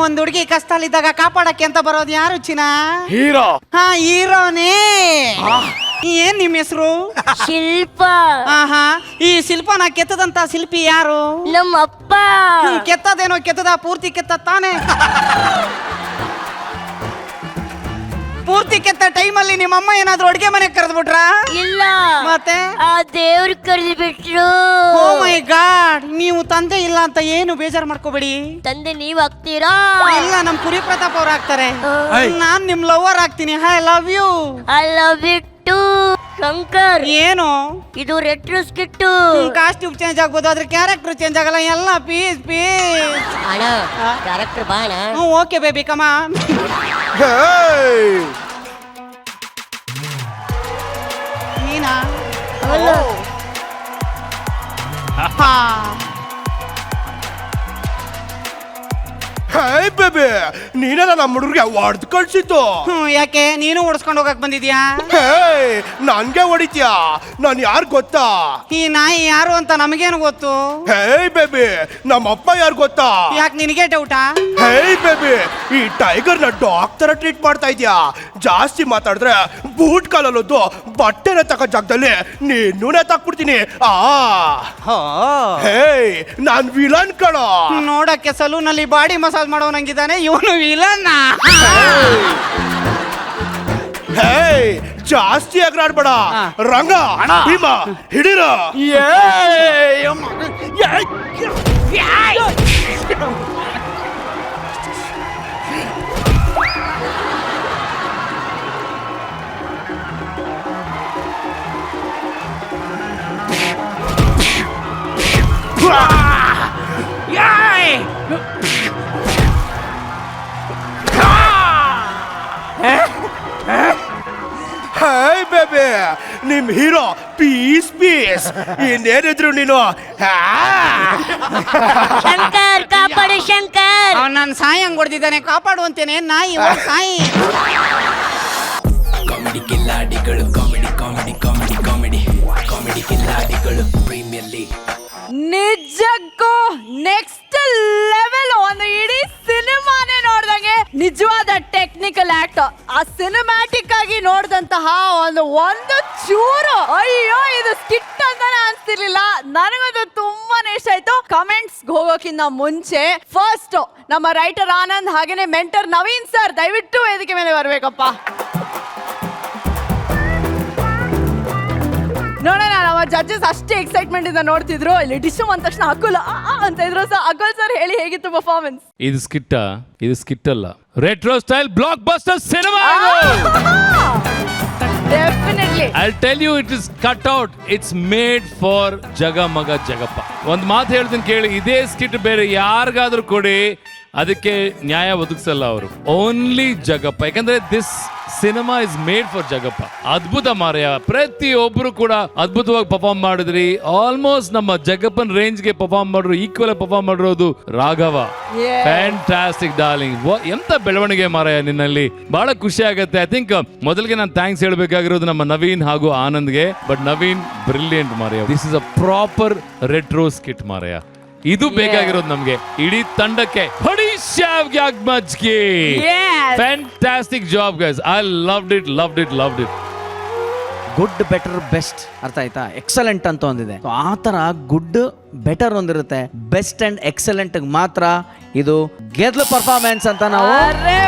ಒಂದ್ ಹುಡುಗಿ ಕಷ್ಟದಲ್ಲಿದ್ದಾಗ ಕಾಪಾಡಕ್ಕೆ ಅಂತ ಬರೋದು ಯಾರು ಚಿನ್ನ? ಹೀರೋ. ಹಾ, ಹೀರೋನೇ. ಏನ್ ನಿಮ್ ಹೆಸರು? ಶಿಲ್ಪ. ಈ ಶಿಲ್ಪನ ಕೆತ್ತದಂತ ಶಿಲ್ಪಿ ಯಾರು? ನಮ್ಮಪ್ಪ. ಕೆತ್ತದೇನೋ ಕೆತ್ತದ, ಪೂರ್ತಿ ಕೆತ್ತ ತಾನೆ? ಪೂರ್ತಿ ಕೆತ್ತ ಟೈಮಲ್ಲಿ ನಿಮ್ಮಮ್ಮ ಏನಾದ್ರು ಅಡ್ಗೆ ಮನೆಗೆ ಕರೆದ್ಬಿಟ್ರ? ಇಲ್ಲ, ಮತ್ತೆ ಆ ದೇವ್ರು ಕರೆದು ಬಿಟ್ರು. ಓ ಮೈ ಗಾಡ್, ನೀವು ತಂದೆ ಇಲ್ಲ ಅಂತ ಏನು ಬೇಜಾರು ಮಾಡ್ಕೋಬೇಡಿ. ತಂದೆ ನೀವ್ ಆಗ್ತೀರಾ? ಇಲ್ಲ, ನಮ್ ಕುರಿ ಪ್ರತಾಪ್ ಅವ್ರು ಆಗ್ತಾರೆ. ನಾನ್ ನಿಮ್ ಲವರ್ ಆಗ್ತೀನಿ. I love you. I love you too. Shankar, ಏನು ಇದು ರೆಟ್ರೋ ಸ್ಕಿಟ್ಟು. ಕಾಸ್ಟ್ಯೂಮ್ ಚೇಂಜ್ ಆಗ್ಬೋದು, ಆದ್ರೆ ಕ್ಯಾರೆಕ್ಟರ್ ಚೇಂಜ್ ಆಗಲ್ಲ. ಎಲ್ಲ ಪೀಸ್ ಪೀಸ್. ಅಣ್ಣ, ಕ್ಯಾರೆಕ್ಟರ್ ಬಾಣ. ಓಕೆ ಬೇಬಿ, ಕಮಾನ್. ನೀನಾ? ಹೇ ಬೇಬಿ, ನೀನೆಲ್ಲ ನಮ್ಮ ಹುಡುಗರಿಗೆ ಹೊಡೆದು ಕಳ್ಸಿತ್ತು. ಯಾಕೆ ನೀನು ಓಡಿಸ್ಕೊಂಡು ಹೋಗಕ್ ಬಂದಿದ್ಯಾ? ಹೇ, ನನ್ಗೆ ಹೊಡಿತ್ಯಾ? ನಾನ್ ಯಾರು ಗೊತ್ತಾ? ಈ ನಾಯಿ ಯಾರು ಅಂತ ನಮಗೇನು ಗೊತ್ತು? ಹೇ ಬೇಬಿ, ನಮ್ಮ ಅಪ್ಪ ಯಾರು ಗೊತ್ತಾ? ಯಾಕೆ ನಿನಗೆ ಡೌಟಾ? ಹೇ ಬೇಬಿ, ಈ ಟೈಗರ್ ನ ಡಾಕ್ಟರ್ ಟ್ರೀಟ್ ಮಾಡ್ತಾ ಇದ್ಯಾ? ಜಾಸ್ತಿ ಮಾತಾಡಿದ್ರೆ ಬೂಟ್ ಕಾಲಲ್ಲೊದ್ದು ಬಟ್ಟೆನ ತಕ್ಕ ಜಾಗದಲ್ಲಿ ನೀನು ನೇತಾಕ್ಬಿಡ್ತೀನಿ. ಹೇ, ನಾನ್ ವಿಲನ್ ಕಣ. ನೋಡಕ್ಕೆ ಸಲೂನಲ್ಲಿ ಬಾಡಿ ಮಸಾಜ್ ಮಾಡೋನಂಗಿದ್ದಾನೆ ಇವನು. ವಿಲನ್. ಹೇ, ಜಾಸ್ತಿ ಎಗರಾಡ್ಬೇಡ. ರಂಗ, ಭೀಮ, ಹಿಡಿರ. ಹೇ ಬೇಬಿ, ನಿಮ್ ಹೀರೋ ಪೀಸ್ ಪೀಸ್. ಇನ್ನೇನಿದ್ರು ನೀನು. ಶಂಕರ್, ಕಾಪಾಡು ಶಂಕರ್. ನಾನು ಸಾಯಿ ಹಂಗ್ ಹೊಡೆದಿದ್ದಾನೆ, ಕಾಪಾಡುವಂತೇನೆ. ನಾಯಿ ಸಾಯಿ. ಕಾಮಿಡಿ ಕಿಲ್ಲಾಡಿಗಳು, comedy comedy comedy comedy comedy ಕಿಲ್ಲಾಡಿಗಳು ಪ್ರೀಮಿಯರ್ ಲೀಗ್. ನಿಜಕ್ಕೂ ನೆಕ್ಸ್ಟ್ ಲೆವೆಲ್. ಒಂದು ಇಡೀ ಸಿನಿಮಾನೇ ನೋಡ್ದಂಗೆ ನಿಜವಾದ ಟೆಕ್ನಿಕಲ್ ಆಕ್ಟ್. ಆ ಸಿನಿಮ್ಯಾಟಿಕ್ ಆಗಿ ನೋಡಿದಂತಹ ಒಂದು ಚೂರು, ಅಯ್ಯೋ ಇದು ಸ್ಕಿಟ್ ಅಂತಾನೆ ಅನ್ಸ್ತಿರ್ಲಿಲ್ಲ. ನನಗದು ತುಂಬಾನೇ ಇಷ್ಟ ಆಯ್ತು. ಕಮೆಂಟ್ಸ್ ಹೋಗೋಕ್ಕಿಂತ ಮುಂಚೆ ಫಸ್ಟ್ ನಮ್ಮ ರೈಟರ್ ಆನಂದ್ ಹಾಗೇನೆ ಮೆಂಟರ್ ನವೀನ್ ಸರ್ ದಯವಿಟ್ಟು ವೇದಿಕೆ ಮೇಲೆ ಬರ್ಬೇಕಪ್ಪ. ನೋಡೋಣ, ನಮ್ಮ ಜಡ್ಜಸ್ ಅಷ್ಟೇ ಎಕ್ಸೈಟ್ಮೆಂಟ್ ಇಂದ ನೋಡ್ತಿದ್ರು. ಇಲ್ಲಿ ಡಿಶು ಅಂದ ತಕ್ಷಣ ಅಕುಲ್ ಅಂತ ಇದ್ರು. ಅಕುಲ್ ಸರ್ ಹೇಳಿ, ಹೇಗಿತ್ತು ಪರ್ಫಾರ್ಮೆನ್ಸ್? ಇದು ಸ್ಕಿಟ್ ಅಲ್ಲ, retro style blockbuster cinema. Definitely I'll tell you, it is cut out. It's made for ಜಗಮಗ ಜಗಪ್ಪ. ಒಂದು ಮಾತು ಹೇಳ್ತೀನಿ ಕೇಳಿ, ಇದೇ ಸ್ಕಿಟ್ ಬೇರೆ ಯಾರಿಗಾದ್ರೂ ಕೊಡಿ, ಅದಕ್ಕೆ ನ್ಯಾಯ ಒದಗಿಸಲ್ಲ ಅವರು. ಓನ್ಲಿ ಜಗಪ್ಪ, ಯಾಕಂದ್ರೆ this cinema is made for Jagappa. ಅದ್ಭುತ ಮಾರಯ್ಯ, ಪ್ರತಿಯೊಬ್ರು ಕೂಡ ಅದ್ಭುತವಾಗಿ ಪರ್ಫಾರ್ಮ್ ಮಾಡಿದ್ರಿ. ಆಲ್ಮೋಸ್ಟ್ ನಮ್ಮ ಜಗಪ್ಪನ್ ರೇಂಜ್ ಗೆ ಪರ್ಫಾರ್ಮ್ ಮಾಡ್ರು, ಈಕ್ವಲ್ ಪರ್ಫಾರ್ಮ್ ಮಾಡಿರೋದು ರಾಘವ. Fantastic darling. ಎಂತ ಬೆಳವಣಿಗೆ ಮಾರಯ್ಯ ನಿನ್ನಲ್ಲಿ, ಬಹಳ ಖುಷಿ ಆಗುತ್ತೆ. ಐ ಥಿಂಕ್ ಮೊದಲಿಗೆ ನಾನು ಥ್ಯಾಂಕ್ಸ್ ಹೇಳ್ಬೇಕಾಗಿರೋದು ನಮ್ಮ ನವೀನ್ ಹಾಗೂ ಆನಂದ್ಗೆ. ಬಟ್ ನವೀನ್ ಬ್ರಿಲಿಯಂಟ್ ಮಾರಯ್ಯ. This is a proper retro skit ಮಾರಯ್ಯ. ಇದು ಬೇಕಾಗಿರೋದು ನಮ್ಗೆ, ಇಡೀ ತಂಡಕ್ಕೆ. Fantastic job guys. I loved it. Good, better, best ಅರ್ಥ ಆಯ್ತಾ? ಎಕ್ಸಲೆಂಟ್ ಅಂತ ಒಂದಿದೆ. ಆ ತರ ಗುಡ್, ಬೆಟರ್ ಒಂದಿರುತ್ತೆ. ಬೆಸ್ಟ್ ಅಂಡ್ ಎಕ್ಸಲೆಂಟ್ ಮಾತ್ರ ಇದು ಗೆದ್ಲು ಪರ್ಫಾರ್ಮೆನ್ಸ್ ಅಂತ ನಾವು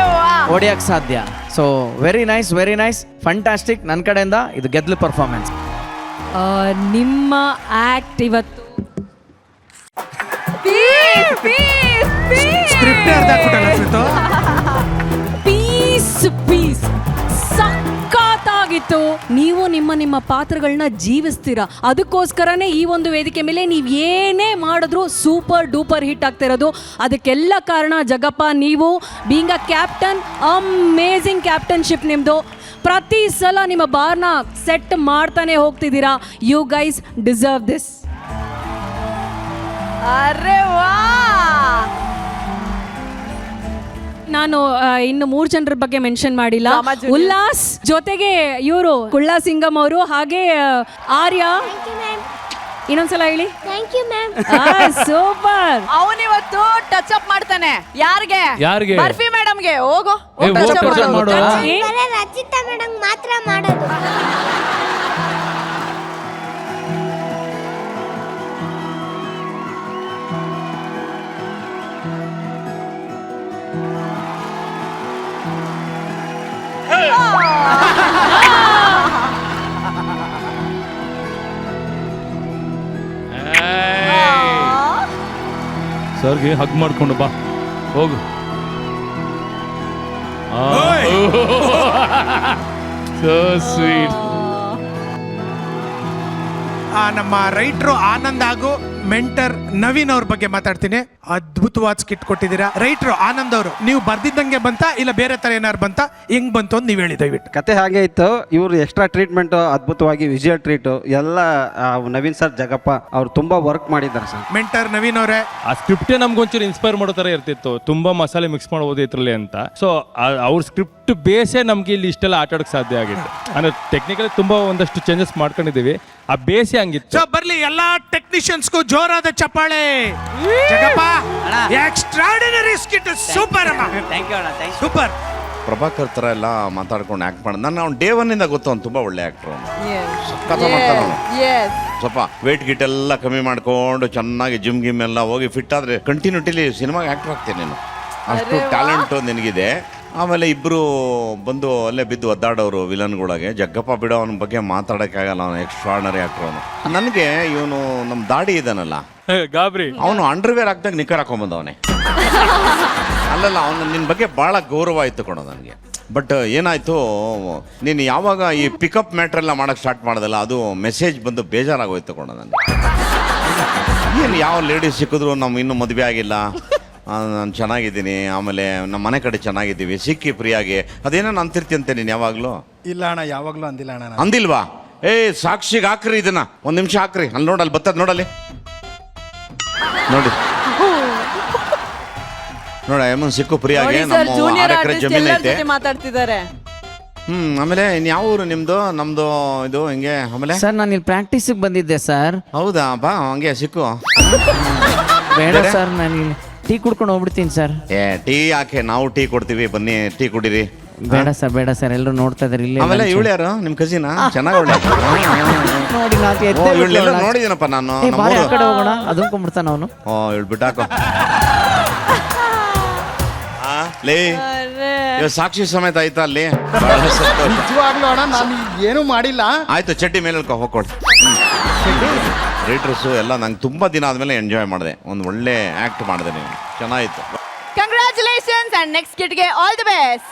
ಹೊಡಿಯಕ್ ಸಾಧ್ಯ. So very nice, fantastic. ನನ್ನ ಕಡೆಯಿಂದ ಇದು ಗೆದ್ಲು ಪರ್ಫಾರ್ಮೆನ್ಸ್. ನಿಮ್ಮ ಆಕ್ಟ್ ಇವತ್ತು ಪೀಸ್ ಸಖತ್ತಾಗಿತ್ತು. ನೀವು ನಿಮ್ಮ ಪಾತ್ರಗಳನ್ನ ಜೀವಿಸ್ತೀರಾ. ಅದಕ್ಕೋಸ್ಕರನೇ ಈ ಒಂದು ವೇದಿಕೆ ಮೇಲೆ ನೀವು ಏನೇ ಮಾಡಿದ್ರು ಸೂಪರ್ ಡೂಪರ್ ಹಿಟ್ ಆಗ್ತಿರೋದು. ಅದಕ್ಕೆಲ್ಲ ಕಾರಣ ಜಗಪ್ಪ. ನೀವು being a captain, amazing captainship ನಿಮ್ಮದು. ಪ್ರತಿ ಸಲ ನಿಮ್ಮ ಬಾರ್ನ ಸೆಟ್ ಮಾಡ್ತಾನೆ ಹೋಗ್ತಿದ್ದೀರಾ. You guys deserve this. ಅರೆ ವಾ! ನಾನು ಇನ್ನು 3 ಜನರ ಬಗ್ಗೆ ಮೆನ್ಷನ್ ಮಾಡಿಲ್ಲ. ಉಲ್ಲಾಸ್ ಜೊತೆಗೆ ಇವರು ಕುಳ್ಳ ಸಿಂಗಮ್ ಅವರು, ಹಾಗೆ ಆರ್ಯ. ಇನ್ನೊಂದ್ಸಲ ಹೇಳಿ. Thank you ma'am. ಸೂಪರ್. ಅವನಿವತ್ತು ಟಚ್ ಅಪ್ ಮಾಡ್ತಾನೆ. ಯಾರಿಗೆ? ಬರ್ಫಿ ಮೇಡಮ್ಗೆ. ಹೋಗು ಏ, ಹೋಗ್ touch up ಮಾಡು. ಬರೀ ರಚಿತಾ ಮೇಡಮ್ ಮಾತ್ರ ಮಾಡೋದು. ಸರ್ಗೆ ಹಗ್ ಮಾಡ್ಕೊಂಡು ಬಾ ಹೋಗು. So sweet. ನಮ್ಮ ರೈಟ್ರು ಆನಂದ್ ಹಾಗೂ ಮೆಂಟರ್ ನವೀನ್ ಅವ್ರ ಬಗ್ಗೆ ಮಾತಾಡ್ತೀನಿ. ಅದ್ಭುತವಾದ ಸ್ಕಿಟ್ ಕೊಟ್ಟಿದ್ದೀರಾ. ರೈಟ್ರು ಆನಂದ್ ಅವರು, ನೀವು ಬರ್ದಿದ್ದಂಗೆ ಬಂತ ಇಲ್ಲ ಬೇರೆ ತರ ಏನಾರು ಬಂತ, ಹೆಂಗ್ ಬಂತು ಅಂತ ನೀವ್ ಹೇಳಿ ದಯವಿಟ್ಟು. ಕತೆ ಹಾಗೆ ಇತ್ತು. ಇವ್ರು ಎಕ್ಸ್ಟ್ರಾ ಟ್ರೀಟ್ಮೆಂಟ್ ಅದ್ಭುತವಾಗಿ ವಿಜುವಲ್ ಟ್ರೀಟ್ ಎಲ್ಲ ನವೀನ್ ಸರ್ ಜಗಪ್ಪ ಅವ್ರು ತುಂಬಾ ವರ್ಕ್ ಮಾಡಿದ್ದಾರೆ ಸರ್. ಮೆಂಟರ್ ನವೀನ್ ಅವರೇ, ಆ ಸ್ಕ್ರಿಪ್ಟೇ ನಮ್ಗೊಂಚೂರು ಇನ್ಸ್ಪೈರ್ ಮಾಡೋ ತರ ಇರ್ತಿತ್ತು. ತುಂಬಾ ಮಸಾಲೆ ಮಿಕ್ಸ್ ಮಾಡ್ಬೋದು ಇದ್ರಲ್ಲಿ ಅಂತ. ಸೊ ಅವ್ರ ಸ್ಕ್ರಿಪ್ಟ್ ಬೇಸೇ ನಮ್ಗೆ ಇಲ್ಲಿ ಇಷ್ಟೆಲ್ಲ ಆಟ ಆಡಕ್ ಸಾಧ್ಯ ಆಗಿತ್ತು. ಅಂದ್ರೆ ಟೆಕ್ನಿಕಲಿ ತುಂಬಾ ಒಂದಷ್ಟು ಚೇಂಜಸ್ ಮಾಡ್ಕೊಂಡಿದೀವಿ. ಆ ಬೇಸೇ ಹಂಗಿತ್ತು. ಸೊ ಬರ್ಲಿ ಎಲ್ಲಾ ಟೆಕ್ನಿಷಿಯನ್ಸ್ಗೂ ಜೋರಾದ ಚಪ್ಪಾಳೆ. ಜಗಪ್ಪ ಎಕ್ಸ್ಟ್ರಾರ್ಡಿನರಿ ಸ್ಕಿಟ್, ಸೂಪರ್ ಅಮ್ಮ, ಸೂಪರ್. ಪ್ರಭಾಕರ್ ಥರ ಎಲ್ಲ ಮಾತಾಡ್ಕೊಂಡು ಆ್ಯಕ್ಟ್ ಮಾಡೋದು. ನಾನು ಅವ್ನು ಡೇ ಒನ್ನಿಂದ ಗೊತ್ತು, ಅವ್ನು ತುಂಬ ಒಳ್ಳೆ ಆ್ಯಕ್ಟ್ರು. ಅವನು ಸಖತ್ ಮಾಡ್ತಾನೆ ಅವನು. ಸ್ವಲ್ಪ ವೇಟ್ ಗಿಟ್ ಎಲ್ಲ ಕಮ್ಮಿ ಮಾಡ್ಕೊಂಡು ಚೆನ್ನಾಗಿ ಜಿಮ್ ಗಿಮ್ ಎಲ್ಲ ಹೋಗಿ ಫಿಟ್ ಆದರೆ ಕಂಟಿನ್ಯೂಟಿಲಿ ಸಿನಿಮಾಗೆ ಆ್ಯಕ್ಟರ್ ಆಗ್ತೇನೆ ನೀನು. ಅಷ್ಟು ಟ್ಯಾಲೆಂಟು ನಿನಗಿದೆ. ಆಮೇಲೆ ಇಬ್ಬರು ಬಂದು ಅಲ್ಲೇ ಬಿದ್ದು ಒದ್ದಾಡೋರು ವಿಲನ್ಗಳಿಗೆ. ಜಗ್ಗಪ್ಪ ಬಿಡೋ ಅವನ ಬಗ್ಗೆ ಮಾತಾಡೋಕ್ಕಾಗಲ್ಲ, ಅವನು ಎಕ್ಸ್ಟ್ರಾರ್ಡನರಿ ಆ್ಯಕ್ಟ್ರು ಅವನು. ನನಗೆ ಇವನು ನಮ್ಮ ದಾಡಿ ಇದ್ದಾನಲ್ಲ ಗಾಬ್ರಿ, ಅವನು ಅಂಡರ್ವೇರ್ ಹಾಕ್ದಾಗ ನಿಕ್ಕರ್ ಹಾಕೊಂಬಂದವನೇ. ಅಲ್ಲಲ್ಲ, ಅವನು ನಿನ್ನ ಬಗ್ಗೆ ಭಾಳ ಗೌರವ ಆಯಿತು ಕೊಡೋ ನನಗೆ. ಬಟ್ ಏನಾಯಿತು, ನೀನು ಯಾವಾಗ ಈ ಪಿಕಪ್ ಮ್ಯಾಟ್ರೆಲ್ಲ ಮಾಡೋಕ್ಕೆ ಸ್ಟಾರ್ಟ್ ಮಾಡೋದಲ್ಲ, ಅದು ಮೆಸೇಜ್ ಬಂದು ಬೇಜಾರಾಗೋಯ್ತು ಕೊಡೋ ನನಗೆ. ಏನು ಯಾವ ಲೇಡೀಸ್ ಸಿಕ್ಕಿದ್ರು ನಮ್ಮ ಇನ್ನೂ ಮದುವೆ ಆಗಿಲ್ಲ, ನಾನು ಚೆನ್ನಾಗಿದ್ದೀನಿ, ಆಮೇಲೆ ನಮ್ಮ ಮನೆ ಕಡೆ ಚೆನ್ನಾಗಿದ್ದೀವಿ, ಸಿಕ್ಕಿ ಫ್ರೀಯಾಗಿ ಅದೇನೋ ಅಂತಿರ್ತೀಯಂತೆ ನೀನು ಯಾವಾಗಲೂ. ಇಲ್ಲ ಅಣ್ಣ, ಯಾವಾಗಲೂ ಅಂದಿಲ್ಲ ಅಣ್ಣ. ಅಂದಿಲ್ವಾ? ಏ ಸಾಕ್ಷಿಗೆ ಹಾಕ್ರಿ ಇದನ್ನ, ಒಂದು ನಿಮಿಷ ಹಾಕ್ರಿ. ಅಲ್ಲಿ ನೋಡಲ್ಲಿ ಬರ್ತದೆ ನೋಡಲ್ಲಿ, ನೋಡಿ ನೋಡ ಎಮ್ಮನ್ ಸಿಕ್ಕು ಫ್ರೀಯಾಗಿ. ನಮ್ಮ 6 ಎಕರೆ ಜಮೀನು ಐತೆ. ಮಾತಾಡ್ತಿದ್ದಾರೆ. ಆಮೇಲೆ ಇನ್ ಯಾವ ಊರು ನಿಮ್ದು? ನಮ್ದು ಇದು ಹಿಂಗೆ. ಆಮೇಲೆ ಸರ್ ನಾನು ಇಲ್ಲಿ ಪ್ರಾಕ್ಟೀಸಿಗೆ ಬಂದಿದ್ದೆ ಸರ್. ಹೌದಾ? ಬಾ ಹಂಗೆ ಸಿಕ್ಕು. ಬೇಡ ಸರ್, ನಾನು ಇಲ್ಲಿ ಟೀ ಕುಡ್ಕೊಂಡು ಹೋಗ್ಬಿಡ್ತೀನಿ ಸರ್. ಏ ಟೀ ಯಾಕೆ, ನಾವು ಟೀ ಕೊಡ್ತೀವಿ, ಬನ್ನಿ ಟೀ ಕುಡೀರಿ. ಬೇಡ ಸರ್, ಬೇಡ ಸರ್, ಎಲ್ಲರೂ ನೋಡ್ತಾ ಇದಾರೆ ಇಲ್ಲಿ. ಆಮೇಲೆ ಇವಳು ಯಾರು? ನಿಮ್ ಕಸಿನ? ಚೆನ್ನಾಗಿ ಒಳ್ಳೆ ನೋಡಿ ಇವಳೆಲ್ಲ ನೋಡಿದ್ದೀನಪ್ಪ ನಾನು. ಆ ಕಡೆ ಹೋಗೋಣ, ಅದನ್ಕೊಂಡ್ಬಿಡ್ತಾನ ಅವನು. ಇವಳು ಬಿಟ್ಟಾಕೋ. ಲೇ ಇವಾಗ ಸಾಕ್ಷಿ ಸಮೇತ ಆಯ್ತಾ ಅಲ್ಲಿ? ನಿಜವಾಗ್ಲೂ ಅಣ್ಣ, ನಾನು ಏನು ಮಾಡಿಲ್ಲ. ಆಯ್ತು, ಚಡ್ಡಿ ಮೇಲೆ ಹೋಗ್ಕೊಡು. ರೈಟರ್ಸು ಎಲ್ಲ ನಂಗೆ ತುಂಬ ದಿನ ಆದಮೇಲೆ ಎಂಜಾಯ್ ಮಾಡಿದೆ. ಒಂದು ಒಳ್ಳೆ ಆ್ಯಕ್ಟ್ ಮಾಡಿದೆ ನೀವು, ಚೆನ್ನಾಗಿತ್ತು. ಕಂಗ್ರ್ಯಾಚುಲೇಷನ್ಸ್ ಅಂಡ್ ನೆಕ್ಸ್ಟ್ ಕಿಟ್ಗೆ ಆಲ್ ದಿ ಬೆಸ್ಟ್.